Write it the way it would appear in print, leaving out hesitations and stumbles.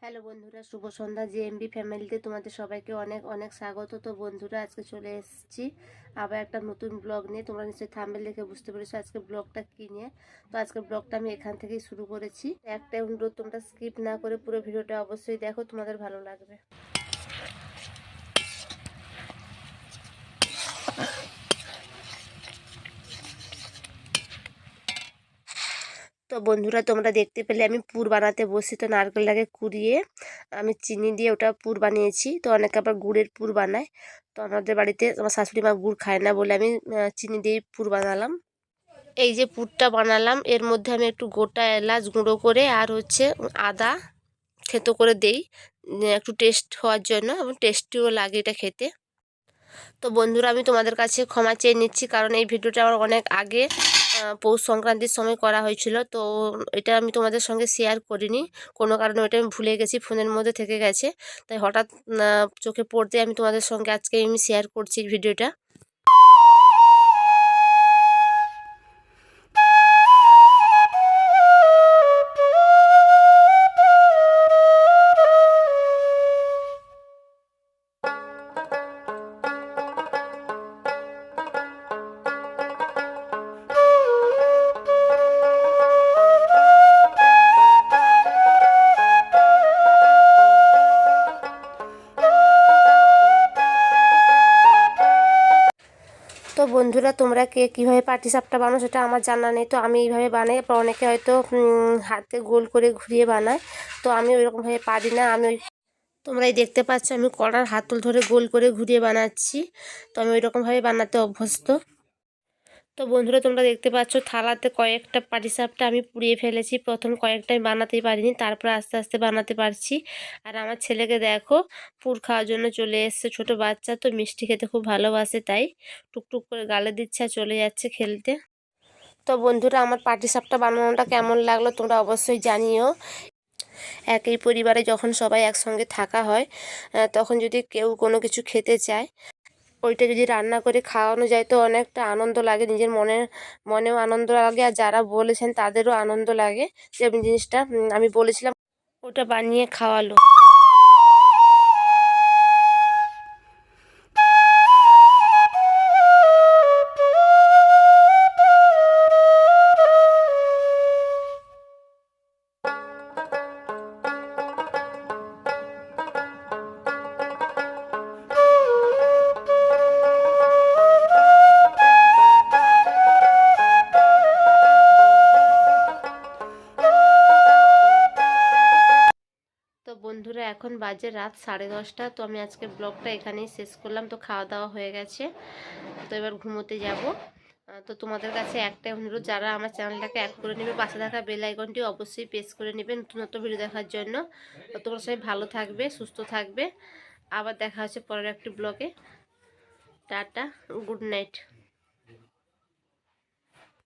Hello বন্ধুরা, শুভ সন্ধ্যা। JMB ফ্যামিলিতে তোমাদের সবাইকে অনেক অনেক স্বাগত। তো বন্ধুরা, আজকে চলে এসেছি আবার একটা নতুন ব্লগ নিয়ে। তোমরা নিশ্চয়ই থাম্বনেল দেখে বুঝতে পেরেছো আজকে ব্লগটা কী নিয়ে। তো আজকে ব্লগটা আমি এখান থেকেই শুরু করেছি। একটা অনুরোধ, তোমরা স্কিপ না করে পুরো ভিডিওটা অবশ্যই দেখো, তোমাদের ভালো লাগবে। তো বন্ধুরা, তোমরা দেখতে পেলে আমি পুর বানাতে বসি। তো নারকেলটাকে কুড়িয়ে আমি চিনি দিয়ে ওটা পুর বানিয়েছি। তো অনেকে আবার গুড়ের পুর বানায়। তো আমাদের বাড়িতে আমার শাশুড়ি মা গুড় খায় না বলে আমি চিনি দিয়েই পুর বানালাম। এই যে পুরটা বানালাম, এর মধ্যে আমি একটু গোটা এলাচ গুঁড়ো করে আর আদা থেতো করে দেই, একটু টেস্ট হওয়ার জন্য, এবং টেস্টিও লাগে এটা খেতে। তো বন্ধুরা, আমি তোমাদের কাছে ক্ষমা চেয়ে নিচ্ছি, কারণ এই ভিডিওটা আমার অনেক আগে পৌষ সংক্রান্তির সময় করা হয়েছিল। তো এটা আমি তোমাদের সঙ্গে শেয়ার করিনি, কোনো কারণে ওইটা আমি ভুলে গেছি, ফোনের মধ্যে থেকে গেছে। তাই হঠাৎ চোখে পড়তে আমি তোমাদের সঙ্গে আজকে আমি শেয়ার করছি ভিডিওটা। তো বন্ধুরা, তোমরা কে কীভাবে পাটিসাপটা বানাও সেটা আমার জানা নেই। তো আমি এইভাবে বানাই, অনেকে হয়তো হাতে গোল করে ঘুরিয়ে বানায়। তো আমি ওইরকমভাবে পারি না। তোমরাই দেখতে পাচ্ছ আমি কড়ার হাতল ধরে গোল করে ঘুরিয়ে বানাচ্ছি। তো আমি ওইরকমভাবে বানাতে অভ্যস্ত। তো বন্ধুরা, তোমরা দেখতে পাচ্ছ থালাতে কয়েকটা পাটিসাপটা আমি পুড়িয়ে ফেলেছি। প্রথম কয়েকটা আমি বানাতেই পারিনি, তারপর আস্তে আস্তে বানাতে পারছি। আর আমার ছেলেকে দেখো, পুর খাওয়ার জন্য চলে এসছে। ছোট বাচ্চা তো মিষ্টি খেতে খুব ভালোবাসে, তাই টুকটুক করে গালে দিচ্ছে আর চলে যাচ্ছে খেলতে। তো বন্ধুরা, আমার পাটিসাপটা বানানোটা কেমন লাগলো তোমরা অবশ্যই জানিও। একই পরিবারে যখন সবাই একসঙ্গে থাকা হয়, তখন যদি কেউ কোনো কিছু খেতে চায়, ওইটা যদি রান্না করে খাওয়ানো যায় তো অনেকটা আনন্দ লাগে, নিজের মনেও আনন্দ লাগে, আর যারা বলেছেন তাদেরও আনন্দ লাগে যে জিনিসটা আমি বলেছিলাম ওটা বানিয়ে খাওয়ালো। তো বন্ধুরা, এখন বাজে রাত 10:30। তো আমি আজকে ব্লগটা এখানেই শেষ করলাম। তো খাওয়া দাওয়া হয়ে গেছে, তো এবার ঘুমোতে যাব। তো তোমাদের কাছে একটাই অনুরোধ, যারা আমার চ্যানেলটাকে অ্যাড করে নেবে, পাশে থাকা বেল আইকনটি অবশ্যই প্রেস করে নেবে নতুন নতুন ভিডিও দেখার জন্য। তো তোমরা সবাই ভালো থাকবে, সুস্থ থাকবে। আবার দেখা হচ্ছে পরের একটি ব্লগে। Tata, good night.